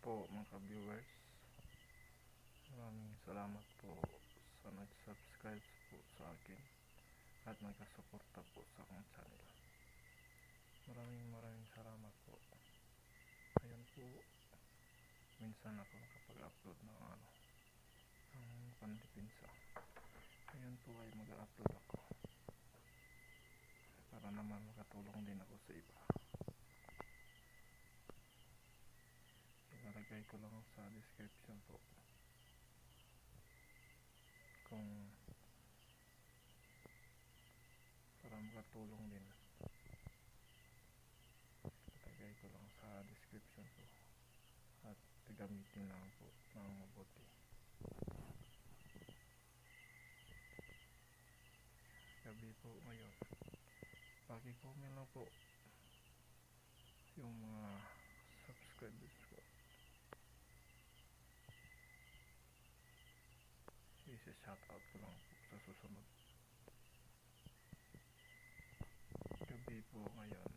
po mga viewers, maraming salamat po sa nag-subscribe po sa akin at nagkasuporta po sa akong channel. Maraming salamat po. Ayan po, minsan ako nakapag-upload ng pandipinsa. Ayan po ay mag-upload ako para naman makatulong din ako sa iba. Ilalagay ko lang sa description po kung para makatulong din. Ilalagay ko lang sa description po at gamitin lang po ng mabuti. Gabi po ngayon, paki-comment lang po yung mga subscribers ko. Isi-shoutout ko lang po sa susunod. Gabi po ngayon,